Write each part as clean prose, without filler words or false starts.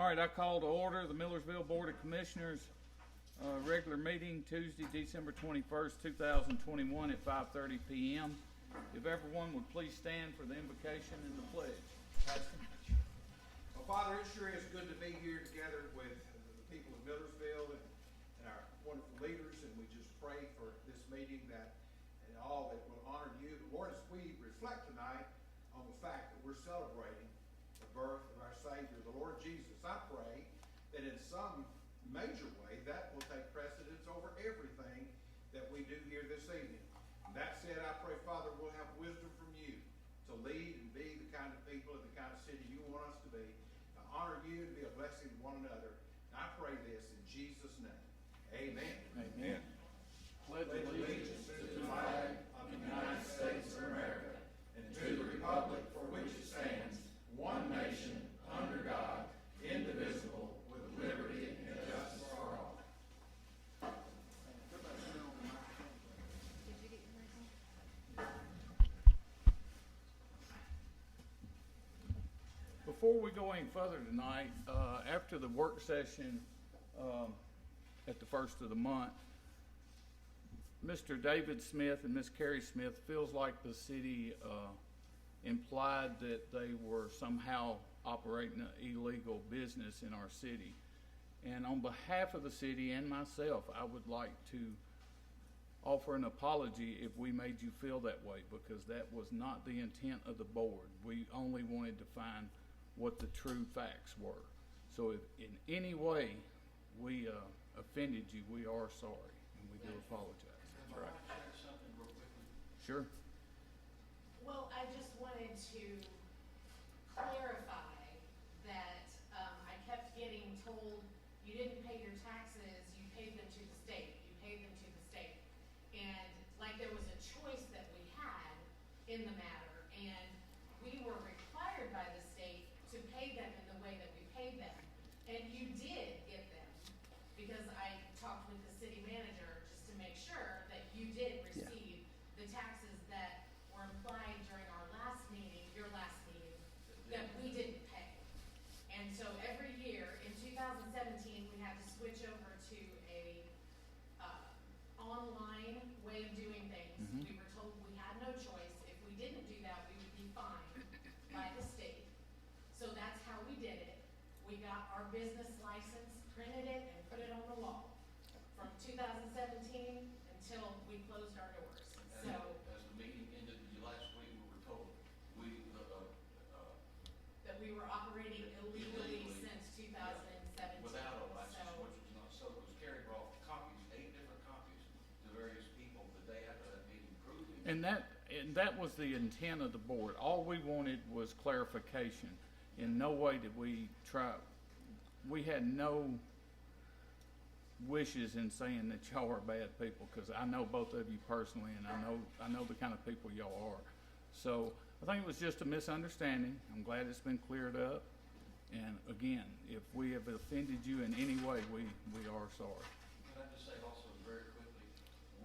All right, I call to order the Millersville Board of Commissioners regular meeting Tuesday, December 21st, 2021 at 5:30 p.m. If everyone would please stand for the invocation and the pledge. Well, Father, it sure is good to be here together with the people of Millersville and our wonderful leaders, and we just pray for this meeting that and all that will honor you. Lord, as we reflect tonight on the fact that we're celebrating the birth of our Savior, the Lord Jesus, I pray that in some major way that will take precedence over everything that we do here this evening. That said, I pray, Father, we'll have wisdom from you to lead and be the kind of people and the kind of city you want us to be, to honor you and be a blessing to one another. And I pray this in Jesus' name. Amen. Amen. Pledge allegiance to the flag of the United States of America and to the republic for which it stands, one nation, under God, indivisible, with liberty and justice for all. Before we go any further tonight, after the work session at the first of the month, Mr. David Smith and Miss Carrie Smith feels like the city implied that they were somehow operating an illegal business in our city. And on behalf of the city and myself, I would like to offer an apology if we made you feel that way, because that was not the intent of the board. We only wanted to find what the true facts were. So if in any way we offended you, we are sorry, and we do apologize. That's right. Can I share something real quickly? Sure. Well, I just wanted to clarify that I kept getting told you didn't pay your taxes, you paid them to the state, you paid them to the state. And like there was a choice that we had in the matter, and we were required by the state to pay them in the way that we paid them. And you did get them, because I talked with the city manager just to make sure that you did receive the taxes that were implied during our last meeting, your last meeting, that we didn't pay. And so every year, in 2017, we had to switch over to a online way of doing things. Mhm. We were told we had no choice. If we didn't do that, we would be fined by the state. So that's how we did it. We got our business license, printed it, and put it on the wall from 2017 until we closed our doors. And So as the meeting ended last week, we were told that we were operating illegally Illegally. since 2017. without a license, So, which was not so. It was Carrie brought copies, 8 different copies to various people the day after that meeting, proving. And that was the intent of the board. All we wanted was clarification. In no way did we had no wishes in saying that y'all are bad people, because I know both of you personally, and I know the kind of people y'all are. So I think it was just a misunderstanding. I'm glad it's been cleared up. And again, if we have offended you in any way, we are sorry. Can I just say also very quickly,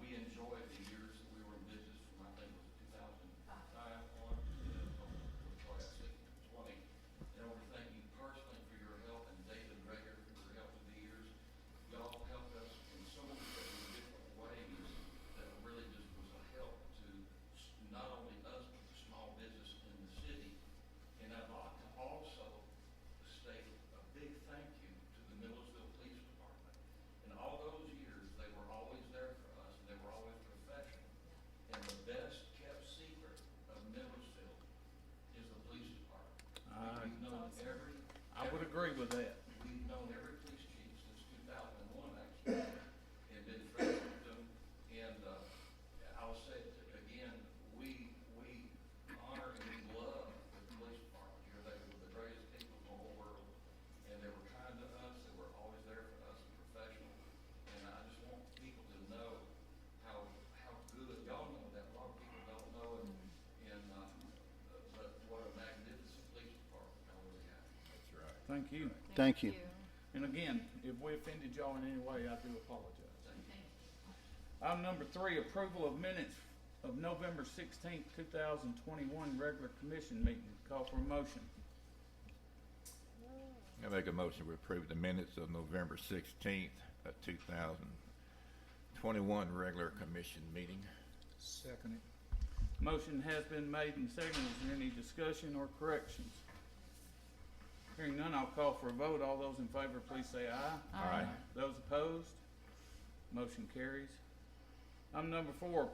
we enjoyed the years that we were in business from, I think it was 2005 on, before I said 20. And I want to thank you personally for your help, and David Greger for your help with the years. Y'all helped us in so many different ways that really just was a help to not only us, but the small business in the city. And I'd like to also state a big thank you to the Millersville Police Department. In all those years, they were always there for us, and they were always professional. And the best kept secret of Millersville is the police department. We've known I would agree with that. We've known every police chief since 2001, actually, and been friends with them. And I'll say it again, we honor and we love the police department here. They were the greatest people in the whole world, and they were kind to us. They were always there for us and professional. And I just want people to know how good, y'all know that, a lot of people don't know it, and but what a magnificent police department y'all really have. That's right. Thank you. Thank you. And again, if we offended y'all in any way, I do apologize. Thank you. Item number 3, approval of minutes of November 16th, 2021 regular commission meeting. Call for a motion. Have a Make a motion to approve the minutes of November 16th, 2021 regular commission meeting. Second it. Motion has been made and seconded. Is there any discussion or corrections? Hearing none, I'll call for a vote. All those in favor, please say aye. Aye. Those opposed? Motion carries. Item number 4,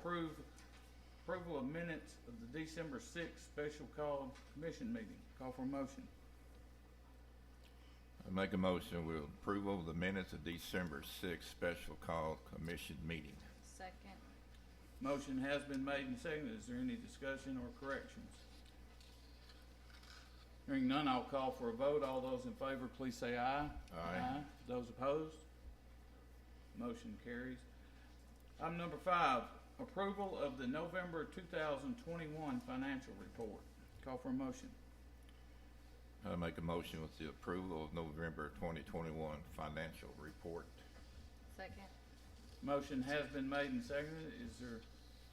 approval of minutes of the December 6th special called commission meeting. Call for a motion. I make a motion with approval of the minutes of December 6th special call commission meeting. Second. Motion has been made and seconded. Is there any discussion or corrections? Hearing none, I'll call for a vote. All those in favor, please say aye. Aye. Those opposed? Motion carries. Item number 5, approval of the November 2021 financial report. Call for a motion. I make a motion with the approval of November 2021 financial report. Second. Motion has been made and seconded. Is there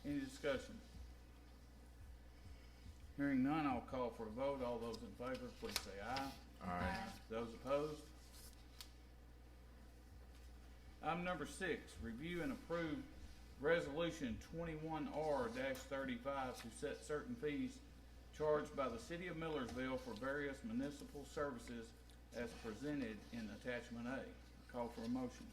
any discussion? Hearing none, I'll call for a vote. All those in favor, please say aye. Aye. Those opposed? Item number 6, review and approve resolution 21R-35 to set certain fees charged by the city of Millersville for various municipal services as presented in attachment A. Call for a motion.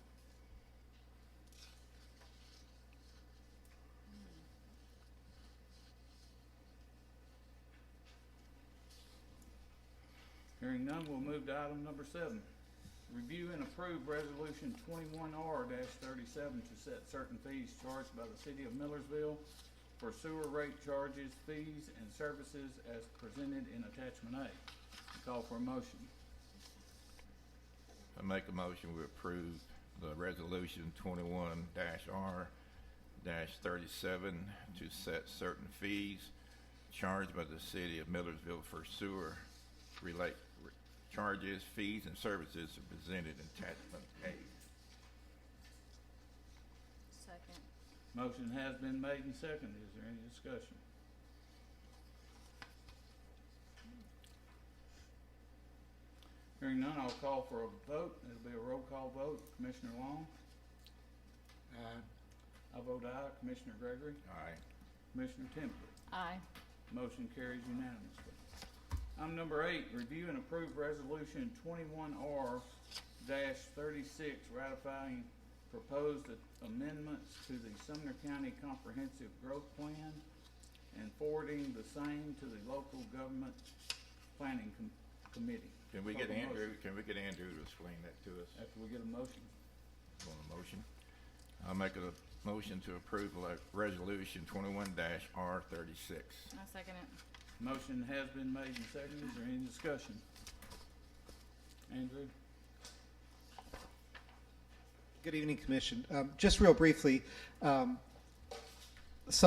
Hearing none, we'll move to item number 7. Review and approve resolution 21R-37 to set certain fees charged by the city of Millersville for sewer rate charges, fees, and services as presented in attachment A. Call for a motion. I make a motion we approve the resolution 21-R-37 to set certain fees charged by the city of Millersville for sewer charges, fees, and services are presented in attachment A. Second. Motion has been made and seconded. Is there any discussion? Hearing none, I'll call for a vote. It'll be a roll call vote. Commissioner Long? Aye. I vote aye. Commissioner Gregory? Aye. Commissioner Templey? Aye. Motion carries unanimously. Item number 8, review and approve resolution 21R-36 ratifying proposed amendments to the Sumner County Comprehensive Growth Plan and forwarding the same to the local government planning committee. Can we get Andrew to explain that to us? After we get a motion. Want a motion? I'll make a motion to approve resolution 21-R-36. I second it. Motion has been made and seconded. Is there any discussion? Andrew? Good evening, Commission. Just real briefly, some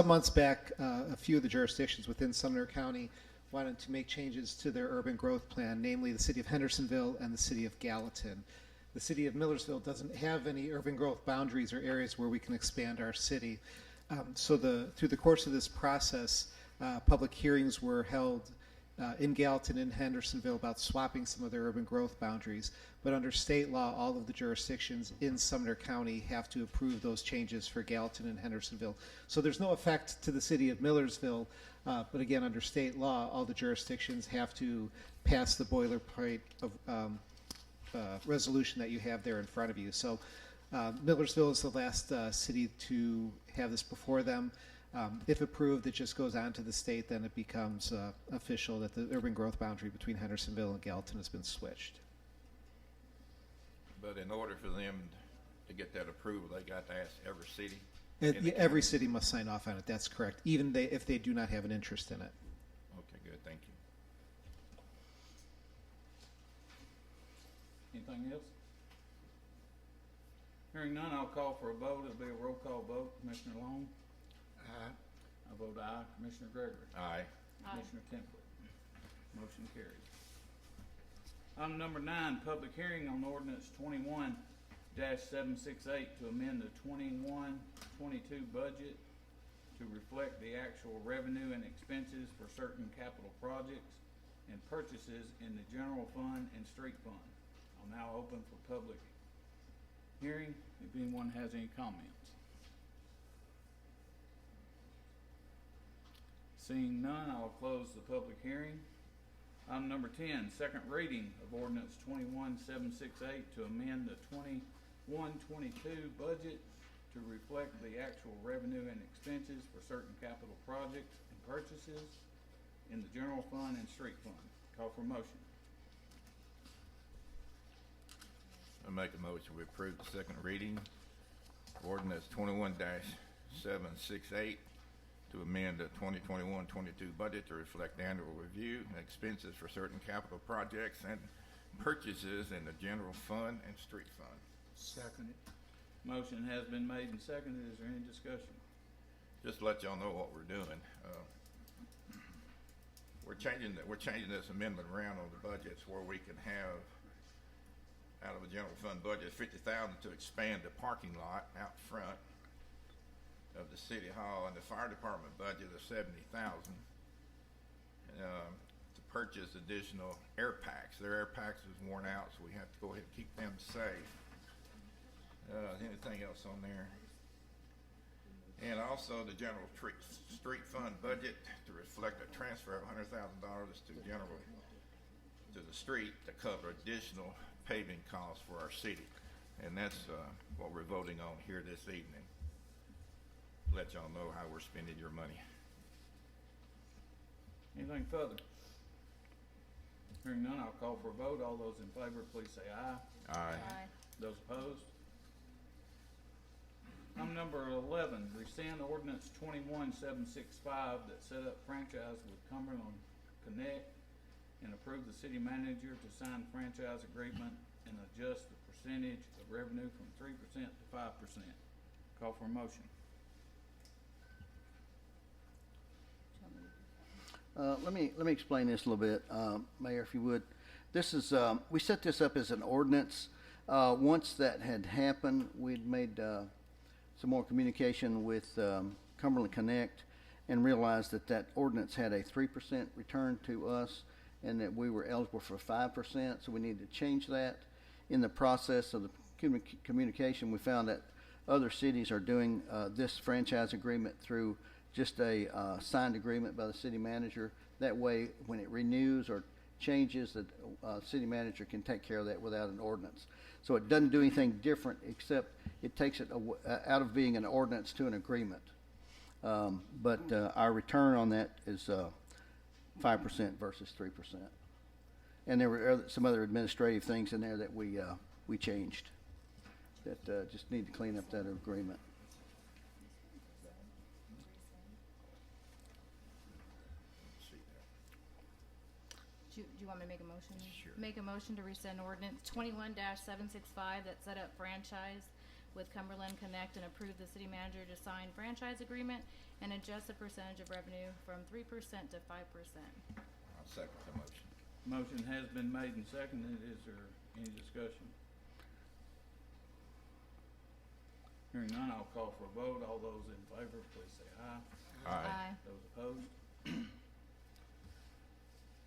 months back, a few of the jurisdictions within Sumner County wanted to make changes to their urban growth plan, namely the city of Hendersonville and the city of Gallatin. The city of Millersville doesn't have any urban growth boundaries or areas where we can expand our city. So through the course of this process, public hearings were held in Gallatin and Hendersonville about swapping some of their urban growth boundaries. But under state law, all of the jurisdictions in Sumner County have to approve those changes for Gallatin and Hendersonville. So there's no effect to the city of Millersville, but again, under state law, all the jurisdictions have to pass the boilerplate of resolution that you have there in front of you. So Millersville is the last city to have this before them. If approved, it just goes on to the state, then it becomes official that the urban growth boundary between Hendersonville and Gallatin has been switched. But in order for them to get that approval, they got to ask every city. Every city must sign off on it, that's correct, even if they do not have an interest in it. Okay, good, thank you. Anything else? Hearing none, I'll call for a vote. It'll be a roll call vote. Commissioner Long? Aye. I vote aye. Commissioner Gregory? Aye. Aye. Commissioner Templey? Motion carries. Item number 9, public hearing on ordinance 21-768 to amend the 21-22 budget to reflect the actual revenue and expenses for certain capital projects and purchases in the general fund and street fund. I'll now open for public hearing, if anyone has any comments. Seeing none, I'll close the public hearing. Item number 10, second reading of ordinance 21768 to amend the 21-22 budget to reflect the actual revenue and expenses for certain capital projects and purchases in the general fund and street fund. Call for motion. I make a motion we approve the second reading, ordinance 21-768 to amend the 2021-22 budget to reflect the annual review and expenses for certain capital projects and purchases in the general fund and street fund. Seconded. Motion has been made and seconded. Is there any discussion? Just to let y'all know what we're doing. We're changing this amendment around on the budgets where we can have out of the general fund budget $50,000 to expand the parking lot out front of the city hall, and the fire department budget of $70,000 to purchase additional air packs. Their air packs is worn out, so we have to go ahead and keep them safe. Anything else on there? And also the general street fund budget to reflect a transfer of $100,000 to the street to cover additional paving costs for our city. And that's what we're voting on here this evening. Let y'all know how we're spending your money. Anything further? Hearing none, I'll call for a vote. All those in favor, please say aye. Aye. Those opposed? Item number 11, rescind ordinance 21765 that set up franchise with Cumberland Connect and approve the city manager to sign franchise agreement and adjust the percentage of revenue from 3% to 5%. Call for a motion. Let me explain this a little bit, Mayor, if you would. This is, we set this up as an ordinance. Once that had happened, we'd made some more communication with Cumberland Connect and realized that that ordinance had a 3% return to us and that we were eligible for 5%, so we needed to change that. In the process of the communication, we found that other cities are doing this franchise agreement through just a signed agreement by the city manager. That way, when it renews or changes, the city manager can take care of that without an ordinance. So it doesn't do anything different, except it takes it out of being an ordinance to an agreement. But our return on that is 5% versus 3%. And there were some other administrative things in there that we changed that just need to clean up that agreement. Do you want me to make a motion? Sure. Make a motion to rescind ordinance 21-765 that set up franchise with Cumberland Connect and approve the city manager to sign franchise agreement and adjust the percentage of revenue from 3% to 5%. I'll second the motion. Motion has been made and seconded. Is there any discussion? Hearing none, I'll call for a vote. All those in favor, please say aye. Aye. Those opposed?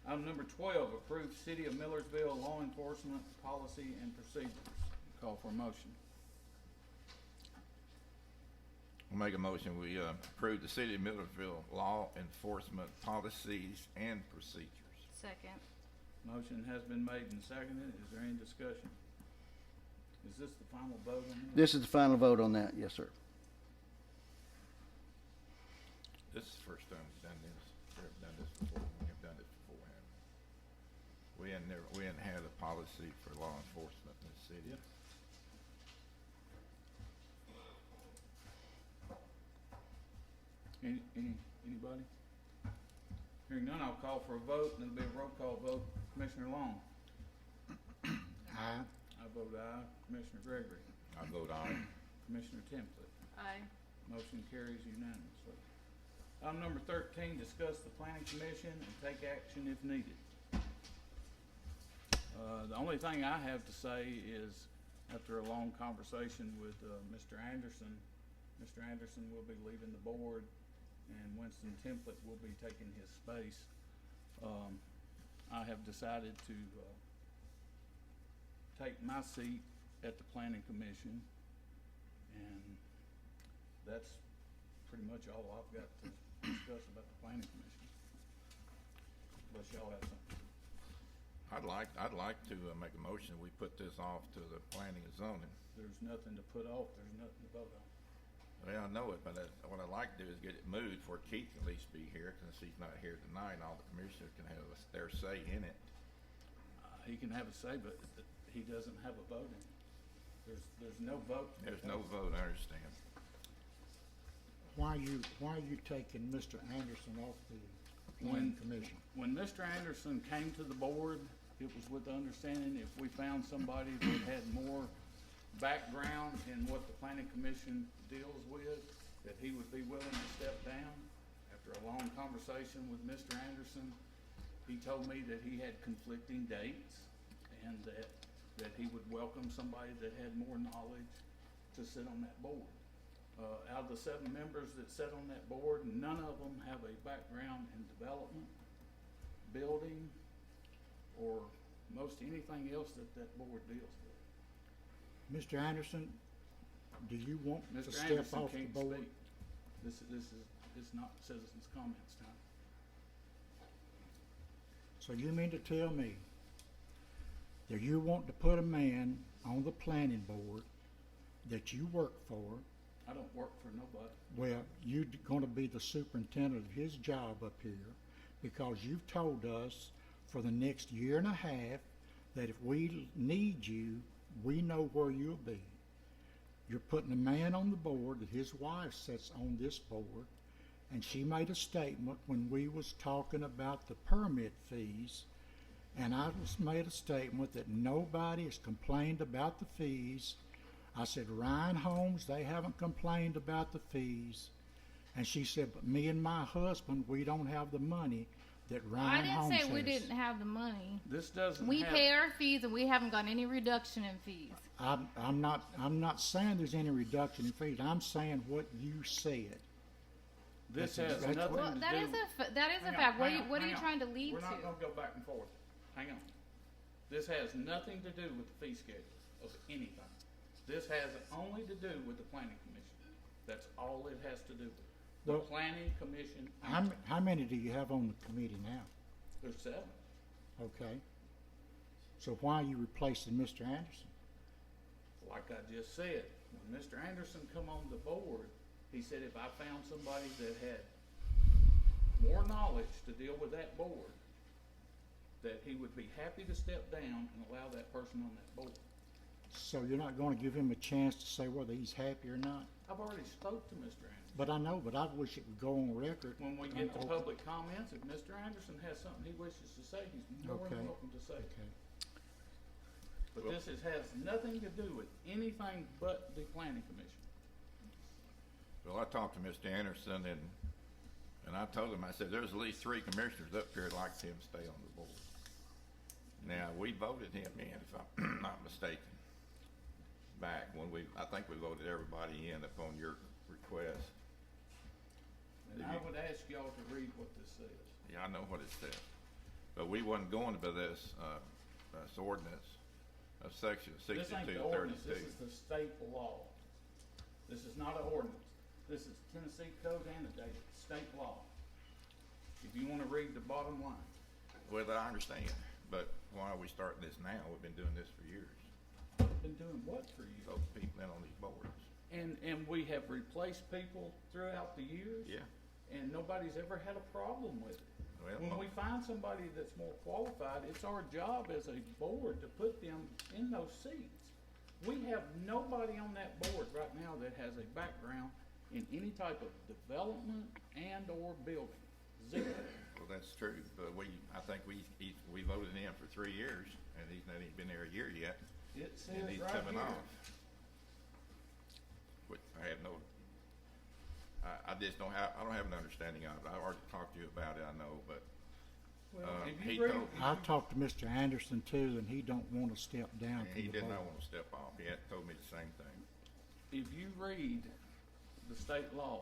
Item number 12, approve City of Millersville law enforcement policy and procedures. Call for a motion. I'll make a motion we approve the City of Millersville law enforcement policies and procedures. Second. Motion has been made and seconded. Is there any discussion? Is this the final vote on this? This is the final vote on that, yes, sir. This is the first time we've done this. We've never done this before. We have done this before, haven't we? We hadn't had a policy for law enforcement in the city. Yep. Anybody? Hearing none, I'll call for a vote, and it'll be a roll call vote. Commissioner Long? Aye. I vote aye. Commissioner Gregory? I vote aye. Commissioner Templin? Aye. Motion carries unanimously. Item number 13, discuss the planning commission and take action if needed. The only thing I have to say is, after a long conversation with Mr. Anderson will be leaving the board, and Winston Templin will be taking his space. I have decided to take my seat at the planning commission. And that's pretty much all I've got to discuss about the planning commission. Unless y'all have something. I'd like to make a motion, we put this off to the planning and zoning. There's nothing to put off, there's nothing to vote on. Well, I know it, but what I'd like to do is get it moved for Keith to at least be here, since he's not here tonight, and all the commissioners can have their say in it. He can have a say, but he doesn't have a vote in it. There's no vote. There's no vote, I understand. Why are you taking Mr. Anderson off the planning commission? When Mr. Anderson came to the board, it was with the understanding if we found somebody that had more background in what the planning commission deals with, that he would be willing to step down. After a long conversation with Mr. Anderson, he told me that he had conflicting dates and that he would welcome somebody that had more knowledge to sit on that board. Out of the 7 members that sit on that board, none of them have a background in development, building, or most anything else that board deals with. Mr. Anderson, do you want to Mr. step Anderson off the can't board? speak. It's not citizens' comments time. So you mean to tell me that you want to put a man on the planning board that you work for? I don't work for nobody. Well, you're gonna be the superintendent of his job up here because you've told us for the next year and a half that if we need you, we know where you'll be. You're putting a man on the board that his wife sits on this board, and she made a statement when we was talking about the permit fees, and I was made a statement that nobody has complained about the fees. I said, Ryan Holmes, they haven't complained about the fees. And she said, but me and my husband, we don't have the money that I Ryan Holmes didn't has. say we didn't have the money. This doesn't We have. pay our fees and we haven't got any reduction in fees. I'm not saying there's any reduction in fees. I'm saying what you said. This That's- has that's nothing Well, to that do. is that is a Hang on, fact. What hang are on, you hang on. trying to lead We're to? not gonna go back and forth. Hang on. This has nothing to do with the fee schedule of anything. This has only to do with the planning commission. That's all it has to do with. The Well, planning commission. How many do you have on the committee now? There's 7. Okay. So why are you replacing Mr. Anderson? Like I just said, when Mr. Anderson come on the board, he said if I found somebody that had more knowledge to deal with that board, that he would be happy to step down and allow that person on that board. So you're not going to give him a chance to say whether he's happy or not? I've already spoke to Mr. Anderson. But I know, but I wish it would go on record. When we get to public comments, if Mr. Anderson has something he wishes to say, he's more than Okay. welcome to say it. Okay. But this has nothing to do with anything but the planning commission. Well, I talked to Mr. Anderson and I told him, I said, there's at least 3 commissioners up here that like him stay on the board. Now, we voted him in, if I'm not mistaken, back when I think we voted everybody in upon your request. And I would ask y'all to read what this says. Yeah, I know what it says. But we wasn't going by this ordinance of section This ain't the ordinance, this is the state law. This is not an ordinance. This is Tennessee code annotated, state law. If you wanna read the bottom line. Well, I understand, but why are we starting this now? We've been doing this for years. Been doing what for you? Vote people in on these boards. And we have replaced people throughout the years. Yeah. And nobody's ever had a problem with it. Well, When we find somebody that's more qualified, it's our job as a board to put them in those seats. We have nobody on that board right now that has a background in any type of development and or building. Zero. Well, that's true, but I think we voted him for 3 years, and he's not even been there a year yet, It says and he's right coming here. off. Which I have no, I just don't have, I don't have an understanding of it. I already talked to you about it, I know, but, Well, if he you read, told- I've talked to Mr. Anderson too, and he don't want to step down from he the did not board. want to step off. He had told me the same thing. if you read the state law,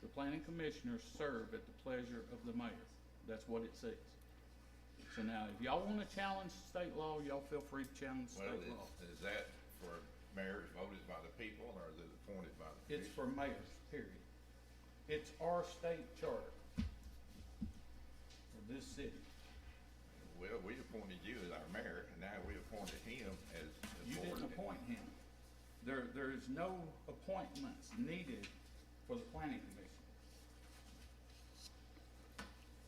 the planning commissioners serve at the pleasure of the mayor. That's what it says. So now, if y'all wanna challenge state law, y'all feel free to challenge Well, state law. is that for mayors voted by the people, or is it appointed by the It's commission? for mayors, period. It's our state charter for this city. Well, we appointed you as our mayor, and now we appointed him as the You board. didn't appoint him. There is no appointments needed for the planning commission.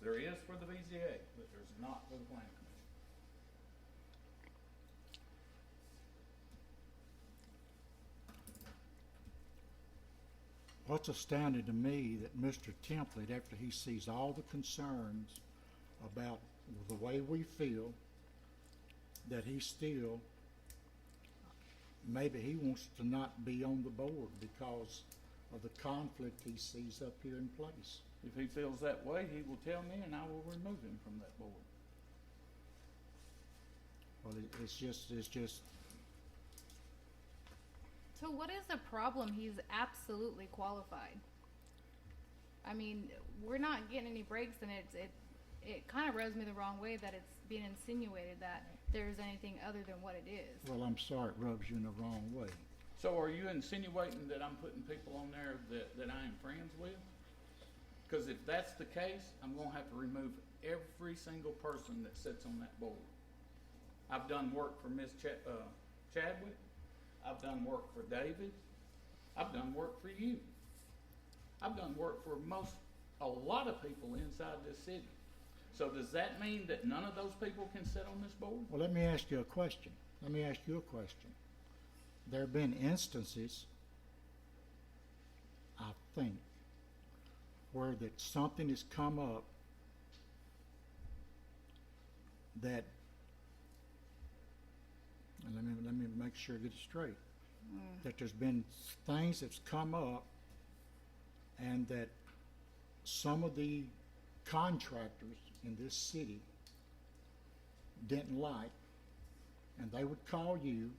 There is for the BZA, but there's not for the planning commission. What's astounding to me that Mr. Template, after he sees all the concerns about the way we feel, that he still, maybe he wants to not be on the board because of the conflict he sees up here in place. If he feels that way, he will tell me and I will remove him from that board. Well, it's just, So what is the problem? He's absolutely qualified. I mean, we're not getting any breaks, and it kind of rubs me the wrong way that it's being insinuated that there's anything other than what it is. well, I'm sorry it rubs you in the wrong way. So are you insinuating that I'm putting people on there that I am friends with? Because if that's the case, I'm gonna have to remove every single person that sits on that board. I've done work for Ms. Chadwick. I've done work for David. I've done work for you. I've done work for a lot of people inside this city. So does that mean that none of those people can sit on this board? Well, let me ask you a question. There have been instances, I think, where that something has come up that, and let me make sure I get it straight, that there's been things that's come up and that some of the contractors in this city didn't like, and they would call you,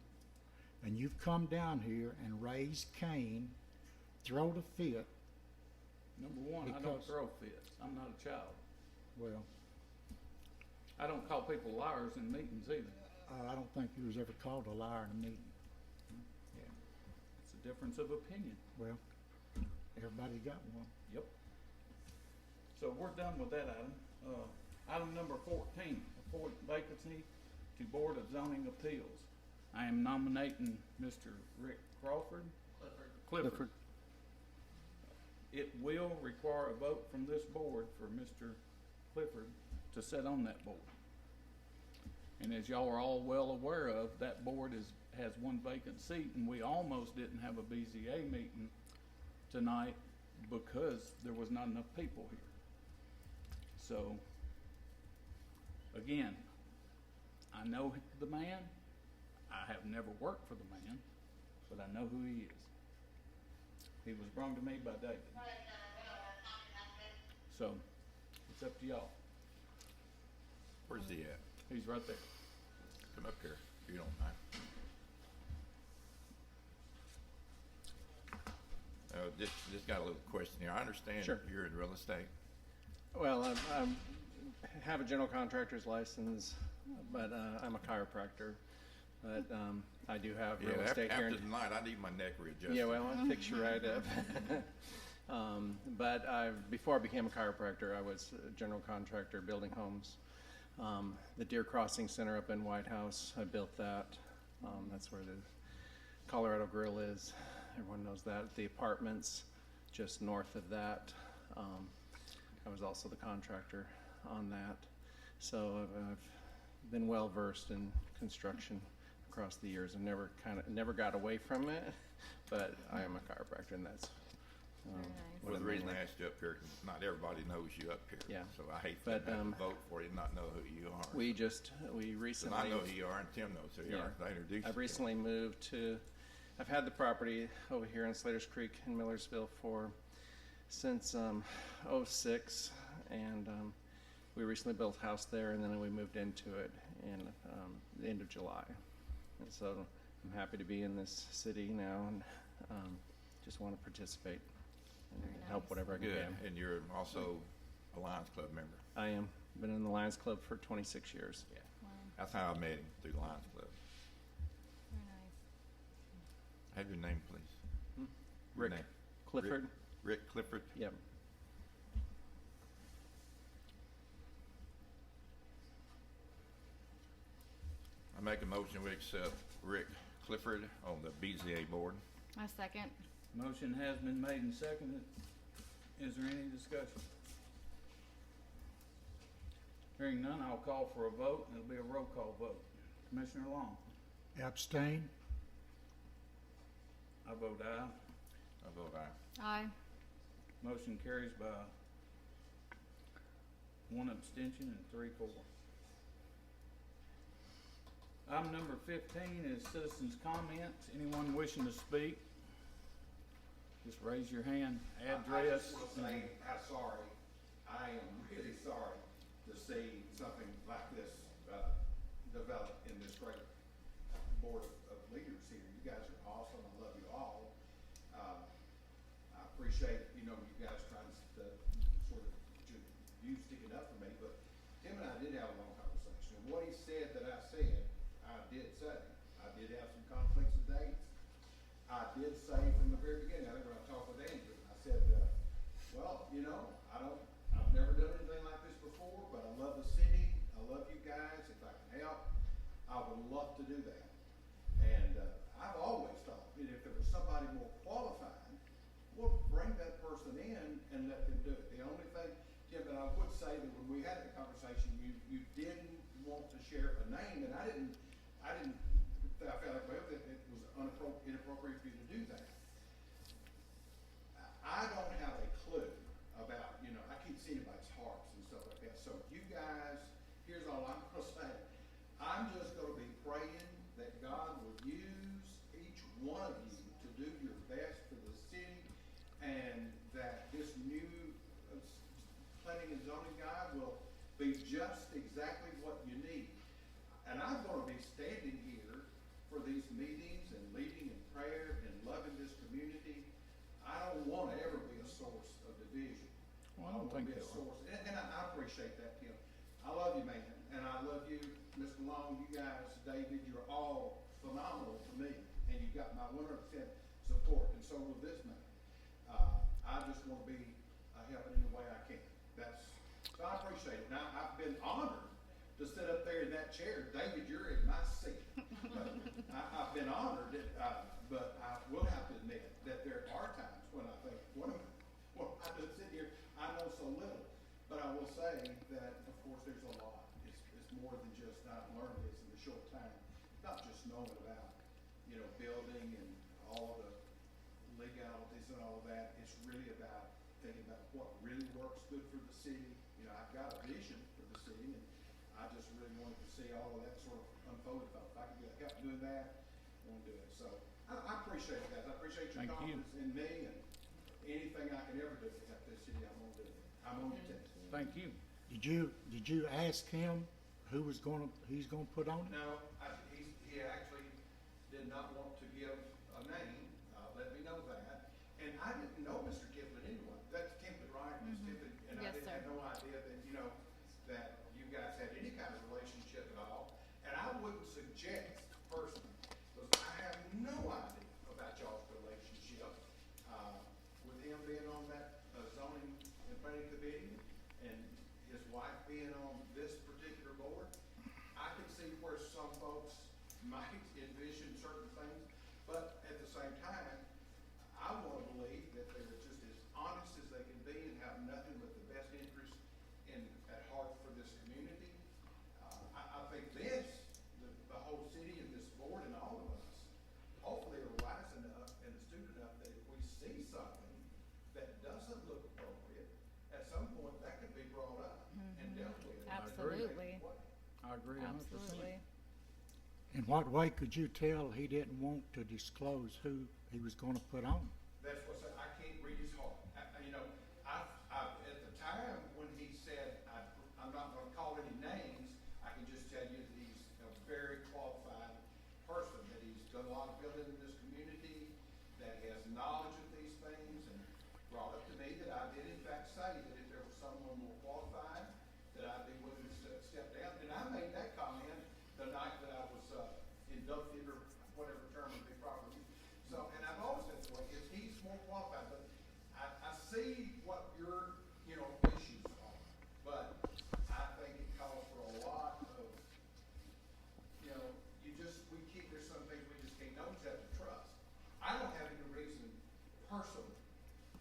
and you've come down here and raised Cain, throw the fit. Number one, I don't Because- throw fits. I'm not a child. Well, I don't call people liars in meetings either. I don't think you was ever called a liar in a meeting. It's a difference of opinion. Well, everybody's got one. Yep. So we're done with that item. Item number 14, appoint vacancy to Board of Zoning Appeals. I am nominating Mr. Rick Crawford. Clifford. It will require a vote from this board for Mr. Clifford to sit on that board. And as y'all are all well aware of, that board has one vacant seat, and we almost didn't have a BZA meeting tonight because there was not enough people here. So, again, I know the man. I have never worked for the man, but I know who he is. He was brought to me by David. So, it's up to y'all. Where's he at? He's right there. Come up here, if you don't mind. Just got a little question here. I understand Sure. you're in real estate. Well, I have a general contractor's license, but I'm a chiropractor. But I do have real estate here. After tonight, I need my neck readjusted. Yeah, well, I'll fix you right up. But before I became a chiropractor, I was a general contractor building homes. The Deer Crossing Center up in White House, I built that. That's where the Colorado Grill is. Everyone knows that. The apartments just north of that. I was also the contractor on that. So I've been well versed in construction across the years. I never got away from it, but I am a chiropractor, and that's Very nice. Well, the I'm reason I mainly- asked you up here, 'cause not everybody knows you up here. Yeah. So I hate But, to have to vote for you and not know who you are. we And recently. I know who you are, and Tim knows who you Yeah. are. I introduced you. I've recently moved to, I've had the property over here in Slaters Creek in Millersville since '06, and we recently built a house there, and then we moved into it in the end of July. And so I'm happy to be in this city now, and just want to participate and Very help nice. whatever I Good, can. and you're also a Lions Club member. I am. Been in the Lions Club for 26 years. Yeah. Wow, That's how I met him, through the Lions Club. very nice. Have your name, please. Your Rick name. Clifford. Rick Clifford. Yep. I make a motion we accept Rick Clifford on the BZA board. I second. Motion has been made and seconded. Is there any discussion? Hearing none, I'll call for a vote, and it'll be a roll call vote. Commissioner Long? Abstain? I vote aye. I vote aye. Aye. Motion carries by 1 abstention and 3 for. Item number 15 is citizens' comments. Anyone wishing to speak? Just raise your hand, I address. just want to say how sorry, I am really sorry to see something like this develop in this great board of leaders here. You guys are awesome. I love you all. I appreciate, you guys trying to sort of you sticking up for me, but Tim and I did have a long conversation. And what he said that I said, I did say. I did have some conflicts of dates. I did say from the very beginning, I think when I talked with Andrew, I said, well, I've never done anything like this before, but I love the city, I love you guys, if I can help, I would love to do that. And, I've always thought that if there was somebody more qualified, we'll bring that person in and let them do it. The only thing, Tim, that I would say that when we had that conversation, you didn't want to share a name, and I felt like, well, that it was inappropriate for you to do that. I don't have a clue about, I keep seeing anybody's hearts and stuff like that. So you guys, here's all I'm gonna say. I'm just gonna be praying that God will use each one of you to do your best for the city, and that this new planning and zoning guide will be just exactly what you need. And I'm gonna be standing here for these meetings and leading in prayer and loving this community. I don't want to ever be a source of division. Well, I don't think wanna be a so. source, and I appreciate that, Tim. I love you, man, and I love you, Mr. Long, you guys, David, you're all phenomenal to me, and you got my 100% support, and so will this man. I just want to be helping in the way I can. So I appreciate it. Now, I've been honored to sit up there in that chair. David, you're in my seat. I've been honored, but I will have to admit that there are times when I think, what am I just sitting here? I know so little. But I will say that, of course, there's a lot. It's more than just I've learned this in a short time. Not just knowing about, building and all the legalities and all of that. It's really about thinking about what really works good for the city. I've got a vision for the city, and I just really wanted to see all of that sort of unfold. If I could help doing that, I want to do it. So I appreciate that. I appreciate your Thank you. confidence in me, and anything I can ever do to help this city, I'm going to do it. I'm on your team. Thank you. Did you ask him who he's gonna put on it? No, he actually did not want to give a name, let me know that. And I didn't know Mr. Kiplin anyway. That's Kiplin, right? Ms. Kiplin? And I Yes, didn't sir. have no idea that, that you guys had any kind of relationship at all. And I wouldn't suggest personally, because I have no idea about y'all's relationship, with him being on that zoning and planning committee and his wife being on this particular board. I can see where some folks might envision certain things, but at the same time, I want to believe that they're just as honest as they can be and have nothing but the best interest at heart for this community. I think the whole city and this board and all of us, hopefully are wise enough and astute enough that if we see something that doesn't look appropriate, at some point that can be brought up and dealt with. Absolutely. I agree 100%. Absolutely. In what way could you tell he didn't want to disclose who he was gonna put on? That's what I can't read his heart. At the time when he said, I'm not gonna call any names, I can just tell you that he's a very qualified person, that he's done a lot of building in this community, that he has knowledge of these things, and brought up to me that I did in fact say that if there was someone more qualified, that I'd be willing personally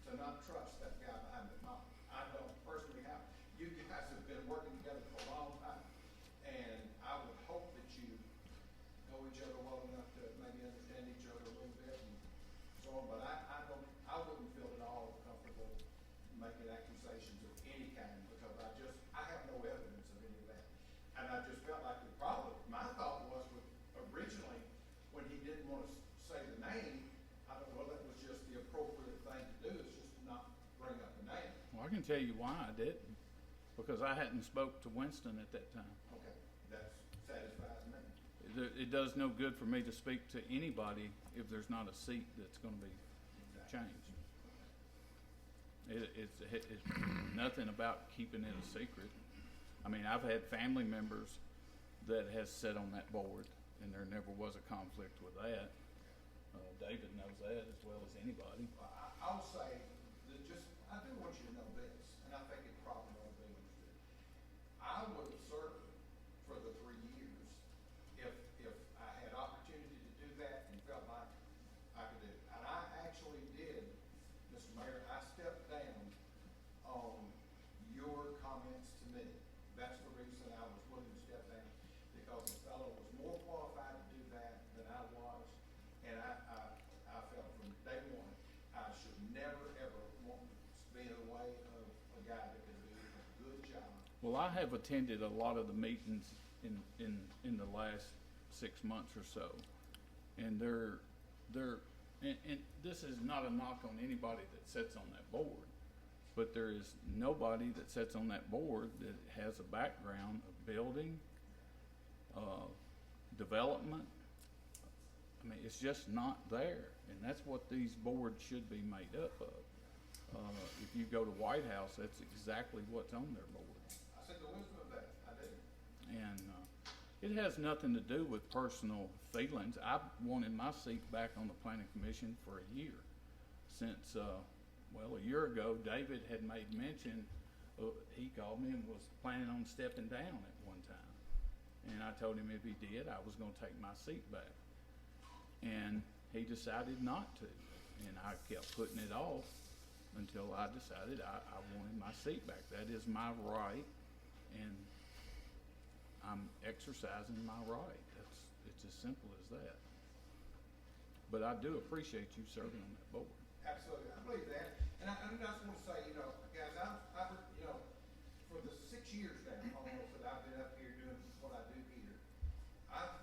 to not trust that guy behind the mic. I don't personally have. You guys have been working together for a long time, and I would hope that you know each other well enough to maybe understand each other a little bit and so on, but I wouldn't feel at all comfortable making accusations of any kind because I have no evidence of any of that. And I just felt like it probably, my thought was originally, when he didn't want to say the name, I thought, well, that was just the appropriate thing to do, is just not bring up the name. Well, I can tell you why I didn't, because I hadn't spoke to Winston at that time. Okay, that satisfies me. It does no good for me to speak to anybody if there's not a seat that's gonna be changed. It's nothing about keeping it a secret. I mean, I've had family members that has sat on that board, and there never was a conflict with that. David knows that as well as anybody. Well, I'll say that I do want you to know this, and I think it probably ought to be understood. I would have served for the 3 years if I had opportunity to do that and felt like I could do it. And I actually did, Mr. Mayor, I stepped down on your comments to me. That's the reason I was willing to step down, because the fellow was more qualified to do that than I was. And I felt from day one, I should never, ever want to be in the way of a guy that can do a good job. Well, I have attended a lot of the meetings in the last 6 months or so, and and this is not a knock on anybody that sits on that board, but there is nobody that sits on that board that has a background of building, development. I mean, it's just not there, and that's what these boards should be made up of. If you go to White House, that's exactly what's on their board. I said the wisdom of that, I did. And it has nothing to do with personal feelings. I've wanted my seat back on the planning commission for a year. Since, a year ago, David had made mention, he called me and was planning on stepping down at one time. And I told him if he did, I was gonna take my seat back. And he decided not to. And I kept putting it off until I decided I wanted my seat back. That is my right, and I'm exercising my right. It's as simple as that. But I do appreciate you serving on that board. Absolutely, I believe that. And I just want to say, guys, I've for the 6 years now, almost, that I've been up here doing what I do here, I've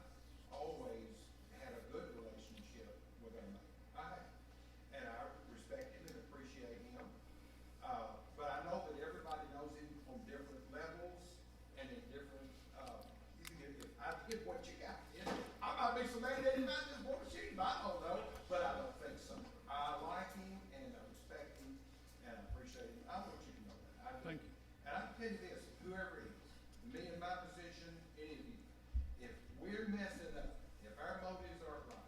always had a good relationship with our mayor. I have. And I respect him and appreciate him. But I know that everybody knows him on different levels and in different, if I get what you got. I might be so mad at him, I just want to shoot him, I don't know, but I don't think so. I like him and I respect him and I appreciate him. I want you to know that. I do. Thank you. And I can tell you this, whoever it is, me in my position, any of you, if we're messing up, if our motives aren't right,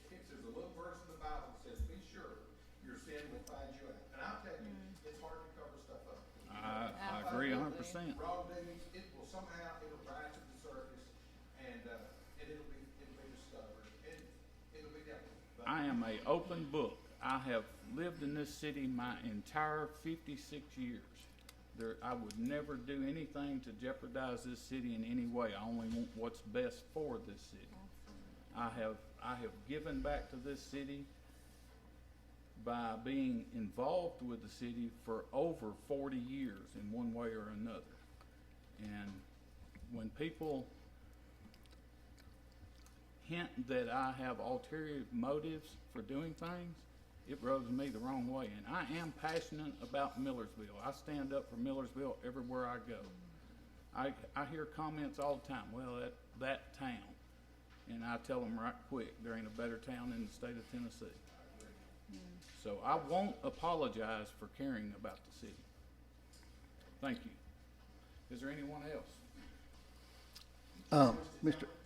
if there's a little verse in the Bible that says, be sure your sin will find you out. And I'll tell you, it's hard to cover stuff up. I agree 100%. Wrong dealings, it will somehow, it'll rise to the surface and it'll be discovered and it'll be dealt with. But I am an open book. I have lived in this city my entire 56 years. I would never do anything to jeopardize this city in any way. I only want what's best for this city. I have given back to this city by being involved with the city for over 40 years in one way or another. And when people hint that I have ulterior motives for doing things, it rubs me the wrong way. And I am passionate about Millersville. I stand up for Millersville everywhere I go. I hear comments all the time, well, that town. And I tell them right quick, there ain't a better town in the state of Tennessee. So I won't apologize for caring about the city. Thank you. Is there anyone else?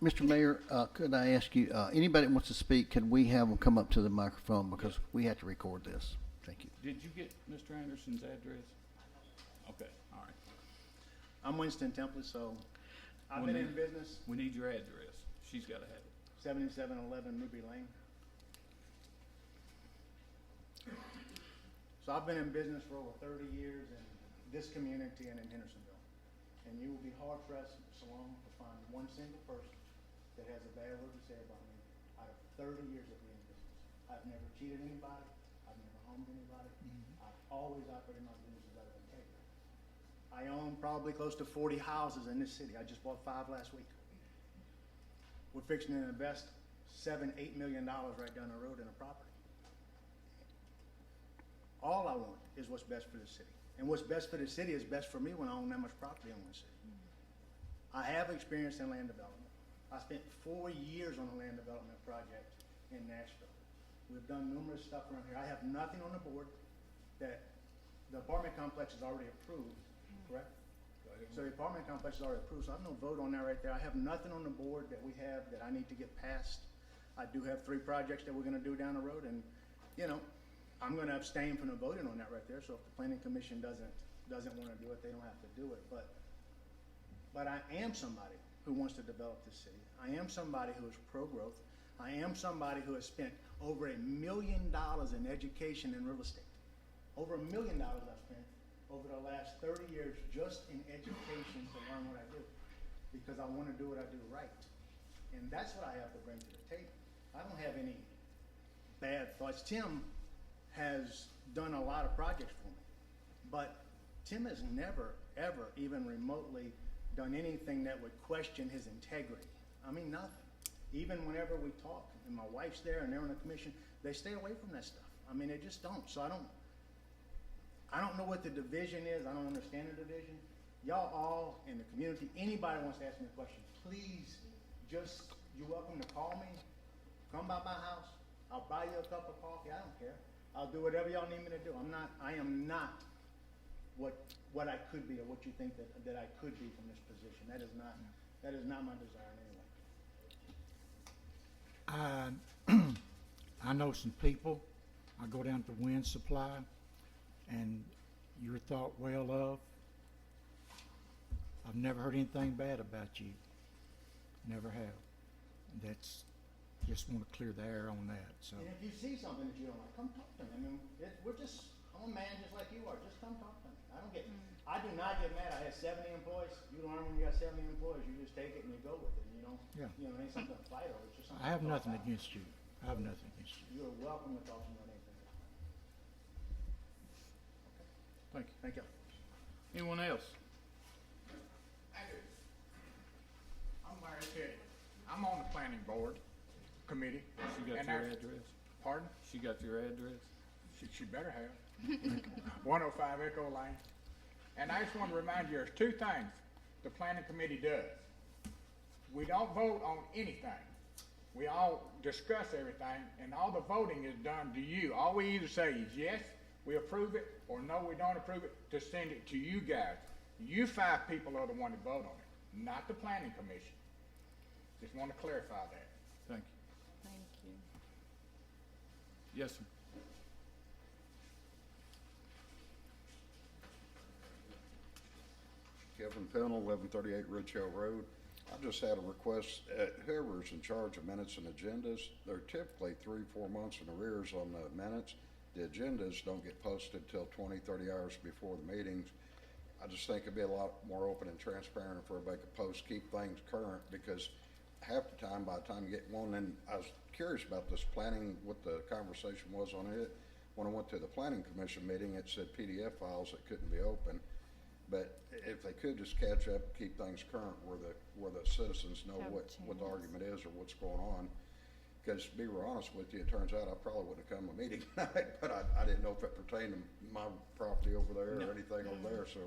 Mr. Mayor, could I ask you, anybody that wants to speak, can we have them come up to the microphone because we have to record this? Thank you. Did you get Mr. Anderson's address? Okay, all right. I'm Winston Temple, so I've Well, been in then- business, We need your address. She's got to have it. 7711 Ruby Lane. So I've been in business for over 30 years in this community and in Hendersonville. And you will be hard pressed, Mr. Long, to find one single person that has a bad word to say about me out of 30 years of being in business. I've never cheated anybody. I've never harmed anybody. I've always operated my businesses out of integrity. I own probably close to 40 houses in this city. I just bought 5 last week. We're fixing to invest $7-8 million right down the road in a property. All I want is what's best for the city. And what's best for the city is best for me when I own that much property in one city. I have experience in land development. I spent 4 years on a land development project in Nashville. We've done numerous stuff around here. I have nothing on the board that the apartment complex is already approved, correct? So the apartment complex is already approved, so I have no vote on that right there. I have nothing on the board that we have that I need to get passed. I do have 3 projects that we're gonna do down the road, and, you know, I'm gonna abstain from the voting on that right there, so if the planning commission doesn't wanna do it, they don't have to do it, but I am somebody who wants to develop this city. I am somebody who is pro-growth. I am somebody who has spent over $1 million in education and real estate. Over $1 million I've spent over the last 30 years just in education to learn what I do, because I wanna do what I do right. And that's what I have to bring to the table. I don't have any bad thoughts. Tim has done a lot of projects for me, but Tim has never, ever even remotely done anything that would question his integrity. I mean, nothing. Even whenever we talk, and my wife's there and they're on the commission, they stay away from that stuff. I mean, they just don't. So I don't know what the division is. I don't understand the division. Y'all all in the community, anybody wants to ask me a question, please, you're welcome to call me. Come by my house. I'll buy you a cup of coffee. I don't care. I'll do whatever y'all need me to do. I am not what I could be or what you think that I could be from this position. That is not my desire in any way. I know some people. I go down to Wind Supply, and you're thought well of. I've never heard anything bad about you. Never have. That's just want to clear the air on that. So. And if you see something that you don't like, come talk to me. I mean, I'm a man just like you are. Just come talk to me. I do not get mad. I had 70 employees. You learn when you got 70 employees, you just take it and you go with it. Yeah. You know, it ain't something to fight over. It's just something I have to talk nothing about. against you. I have nothing against you. You're welcome to talk to me on anything. Thank you. Thank you. Anyone else? I do. I'm Larry Petty. I'm on the planning board committee. She got And your I- address? Pardon? She got your address? She better have. 105 Echo Lane. And I just want to remind you, there's 2 things the planning committee does. We don't vote on anything. We all discuss everything, and all the voting is done to you. All we either say is yes, we approve it, or no, we don't approve it, to send it to you guys. You 5 people are the one that vote on it, not the planning commission. Just want to clarify that. Thank you. Thank you. Yes, sir. Kevin Pennell, 1138 Ridge Hill Road. I just had a request, whoever's in charge of minutes and agendas, they're typically 3-4 months in arrears on the minutes. The agendas don't get posted till 20-30 hours before the meetings. I just think it'd be a lot more open and transparent if everybody could post, keep things current, because half the time, by the time you get one, and I was curious about this planning, what the conversation was on it. When I went to the planning commission meeting, it said PDF files that couldn't be opened. But if they could just catch up, keep things current where the citizens know Have what the chance. argument is or what's going on. Because to be real honest with you, it turns out I probably wouldn't have come to a meeting tonight, but I didn't know if it pertained to my property over there or anything over there. So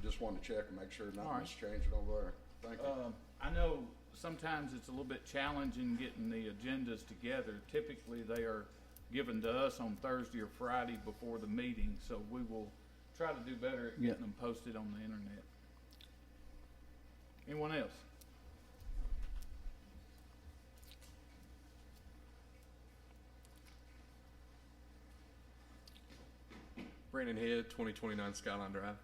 just wanted to check and make sure nothing's changing over there. Thank you. I know sometimes it's a little bit challenging getting the agendas together. Typically, they are given to us on Thursday or Friday before the meeting, so we will try to do better at getting them posted on the internet. Anyone else? Brandon Head, 2029 Skyline Drive.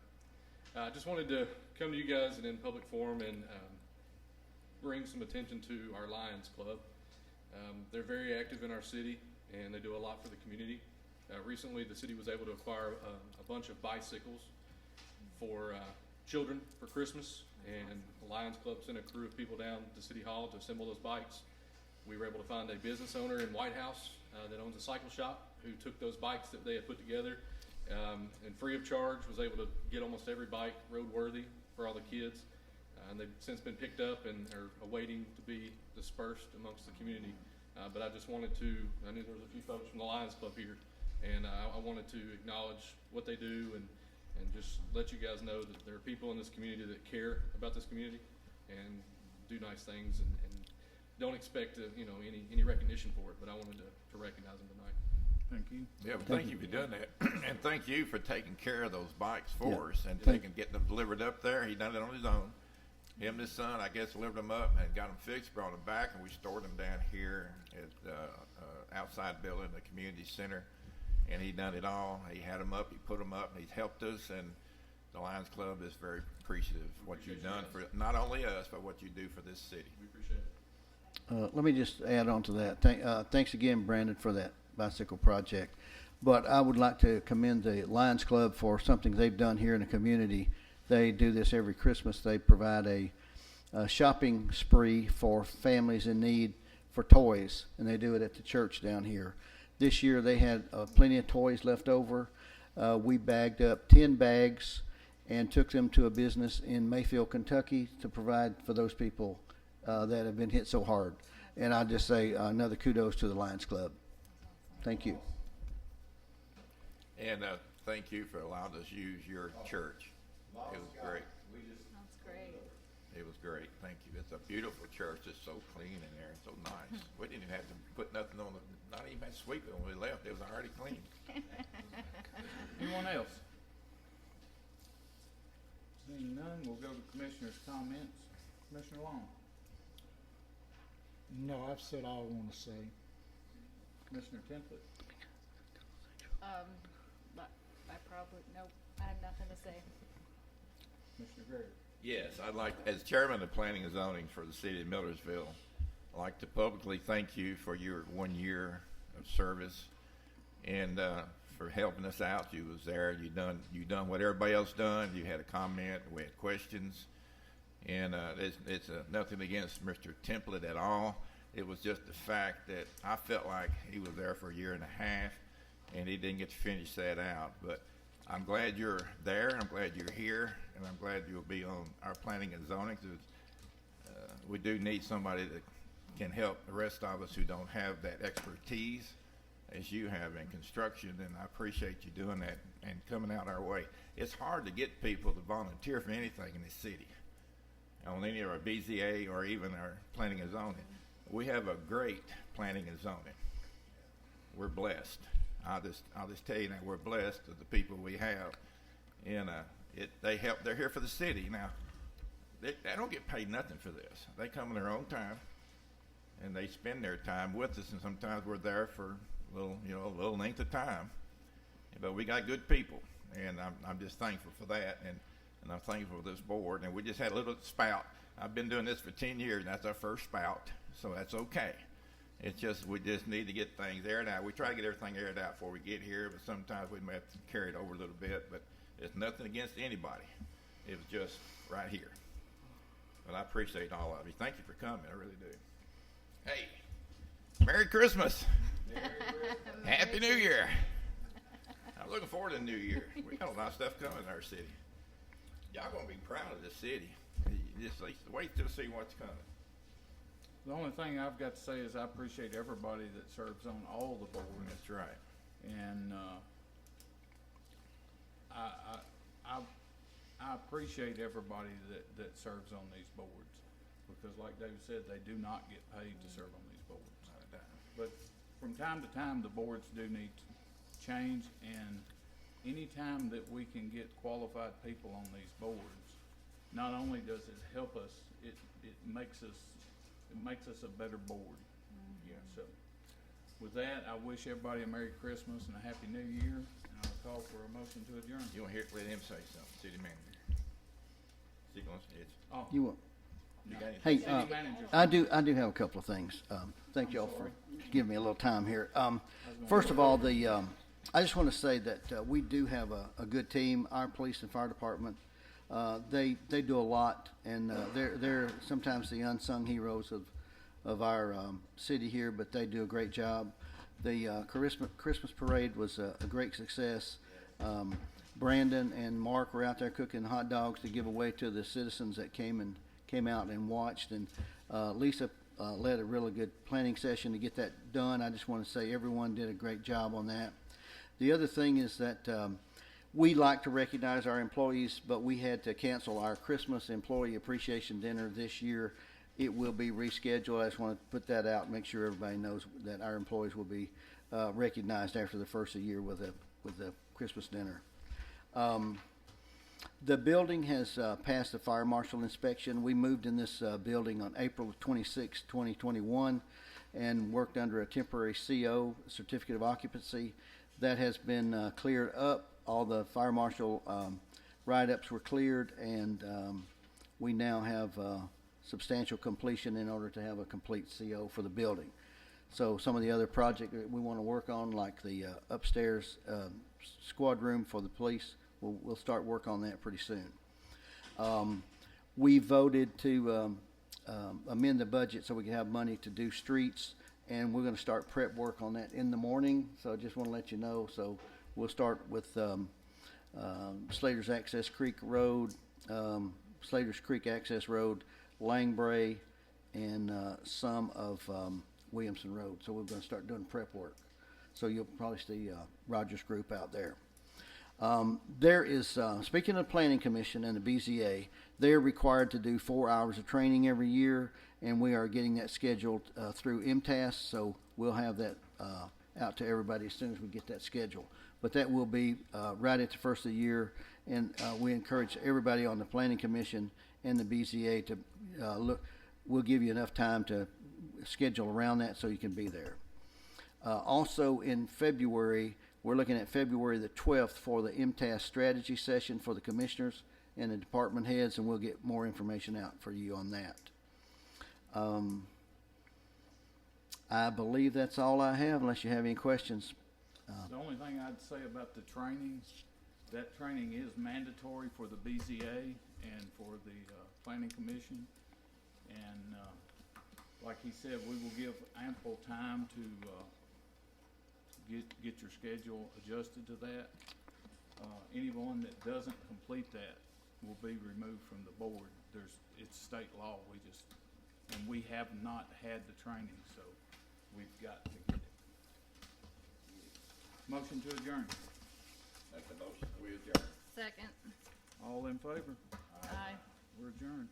I just wanted to come to you guys and in public forum and bring some attention to our Lions Club. They're very active in our city and they do a lot for the community. Recently, the city was able to acquire a bunch of bicycles for children for Christmas, and the Lions Club sent a crew of people down to City Hall to assemble those bikes. We were able to find a business owner in White House that owns a cycle shop who took those bikes that they had put together and free of charge was able to get almost every bike roadworthy for all the kids. And they've since been picked up and are awaiting to be dispersed amongst the community. But I just wanted to, I knew there was a few folks from the Lions Club here, and I wanted to acknowledge what they do and just let you guys know that there are people in this community that care about this community and do nice things and don't expect any recognition for it, but I wanted to recognize them tonight. Thank you. Yeah, well, thank you for doing that. And thank you for taking care of those bikes for Yeah. us and taking, getting them delivered up there. He done it on his own. Him and his son, I guess, delivered them up and got them fixed, brought them back, and we stored them down here at outside building, the community center. And he done it all. He had them up, he put them up, and he's helped us. And the Lions Club is very appreciative of what you've done for not only us, but what you do for this city. We appreciate it. Let me just add on to that. Thanks again, Brandon, for that bicycle project. But I would like to commend the Lions Club for something they've done here in the community. They do this every Christmas. They provide a shopping spree for families in need for toys, and they do it at the church down here. This year they had plenty of toys left over. We bagged up 10 bags and took them to a business in Mayfield, Kentucky to provide for those people that have been hit so hard. And I'll just say another kudos to the Lions Club. Thank you. And thank you for allowing us to use your church. It was great. That's great. It was great. Thank you. It's a beautiful church. It's so clean in there. So nice. We didn't even have to put nothing on not even had to sweep it when we left. It was already clean. Anyone else? Seeing none, we'll go to commissioners' comments. Commissioner Long. No, I've said all I want to say. Commissioner Template. I probably, nope, I have nothing to say. Commissioner Gregg. Yes, I'd like, as chairman of planning and zoning for the city of Millersville, I'd like to publicly thank you for your 1 year of service and for helping us out. You was there. You done what everybody else done. You had a comment. We had questions, and it's nothing against Mr. Template at all. It was just the fact that I felt like he was there for a year and a half, and he didn't get to finish that out. But I'm glad you're there. I'm glad you're here, and I'm glad you'll be on our planning and zoning. 'Cause, we do need somebody that can help the rest of us who don't have that expertise as you have in construction, and I appreciate you doing that and coming out our way. It's hard to get people to volunteer for anything in this city, on any of our BZA or even our planning and zoning. We have a great planning and zoning. We're blessed. I'll just tell you that we're blessed with the people we have, and they're here for the city. Now, they don't get paid nothing for this. They come in their own time, and they spend their time with us, and sometimes we're there for a little length of time. But we got good people, and I'm just thankful for that, and I'm thankful for this board. And we just had a little spout. I've been doing this for 10 years, and that's our first spout, so that's okay. It's just, we just need to get things aired out. We try to get everything aired out before we get here, but sometimes we may have to carry it over a little bit, but it's nothing against anybody. It was just right here. But I appreciate all of you. Thank you for coming, I really do. Hey, Merry Christmas. Happy New Year. I'm looking forward to the new year. We got a lot of stuff coming in our city. Y'all gonna be proud of this city. You just wait to see what's coming. The only thing I've got to say is I appreciate everybody that serves on all the boards. That's right. And I appreciate everybody that serves on these boards, because like David said, they do not get paid to serve on these boards. But from time to time, the boards do need to change, and any time that we can get qualified people on these boards, not only does it help us, it makes us a better board. Yeah. So with that, I wish everybody a Merry Christmas and a Happy New Year, and I'll call for a motion to adjourn. You want to let him say something, city manager? You want? You got anything? Hey, City manager. I do have a couple of things. Thank y'all for giving me a little time here. First of all, the I just want to say that we do have a good team. Our police and fire department, they do a lot, and they're sometimes the unsung heroes of our city here, but they do a great job. The Christmas parade was a great success. Brandon and Mark were out there cooking hot dogs to give away to the citizens that came out and watched, and Lisa led a really good planning session to get that done. I just want to say everyone did a great job on that. The other thing is that we like to recognize our employees, but we had to cancel our Christmas employee appreciation dinner this year. It will be rescheduled. I just want to put that out and make sure everybody knows that our employees will be recognized after the first of the year with the Christmas dinner. The building has passed the fire marshal inspection. We moved in this building on April 26, 2021, and worked under a temporary CO, certificate of occupancy. That has been cleared up. All the fire marshal write-ups were cleared, and we now have substantial completion in order to have a complete CO for the building. So some of the other projects that we want to work on, like the upstairs squad room for the police, we'll start work on that pretty soon. We voted to amend the budget so we can have money to do streets, and we're going to start prep work on that in the morning. So I just want to let you know. So we'll start with Slater's Access Creek Road, Slater's Creek Access Road, Langbray, and some of Williamson Road. So we're going to start doing prep work. So you'll probably see Rogers Group out there. There is, speaking of the Planning Commission and the BZA, they're required to do 4 hours of training every year, and we are getting that scheduled through MTAS, so we'll have that out to everybody as soon as we get that scheduled. But that will be right at the first of the year, and we encourage everybody on the Planning Commission and the BZA to look. We'll give you enough time to schedule around that so you can be there. Also in February, we're looking at February the 12th for the MTAS strategy session for the commissioners and the department heads, and we'll get more information out for you on that. I believe that's all I have, unless you have any questions. The only thing I'd say about the training, that training is mandatory for the BZA and for the Planning Commission. And like he said, we will give ample time to get your schedule adjusted to that. Anyone that doesn't complete that will be removed from the board. It's state law. And we have not had the training, so we've got to get it. Motion to adjourn. Make the motion, we adjourn. Second. All in favor? Aye. We're adjourned.